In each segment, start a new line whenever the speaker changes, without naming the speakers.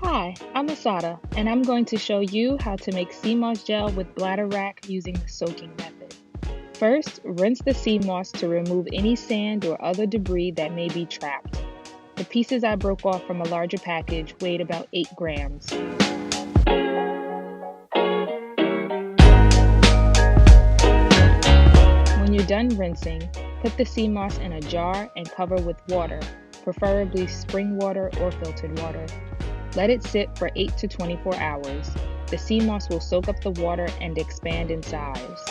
Hi, I'm Asada, and I'm going to show you how to make CMOS gel with Bladderwrack using the soaking method. First, rinse the CMOS to remove any sand or other debris that may be trapped. The pieces I broke off from a larger package weighed about 8 grams. When you're done rinsing, put the CMOS in a jar and cover with water, preferably spring water or filtered water. Let it sit for 8 to 24 hours. The CMOS will soak up the water and expand in size.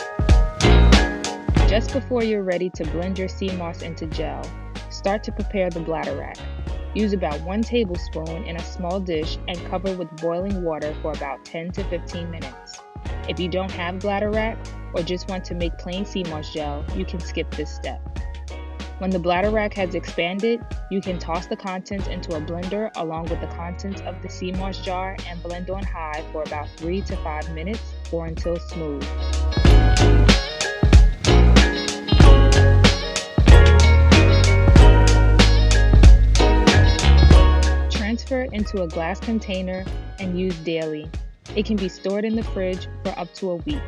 Just before you're ready to blend your CMOS into gel, start to prepare the Bladderwrack. Use about 1 tablespoon in a small dish and cover with boiling water for about 10 to 15 minutes. If you don't have Bladderwrack or just want to make plain CMOS gel, you can skip this step. When the Bladderwrack has expanded, you can toss the contents into a blender along with the contents of the CMOS jar and blend on high for about 3 to 5 minutes or until smooth. Transfer into a glass container and use daily. It can be stored in the fridge for up to a week.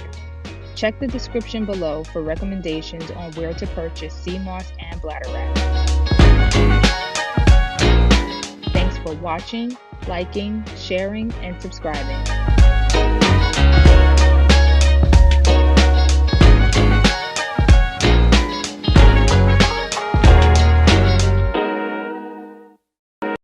Check the description below for recommendations on where to purchase CMOS and Bladderwrack. Thanks for watching, liking, sharing, and subscribing.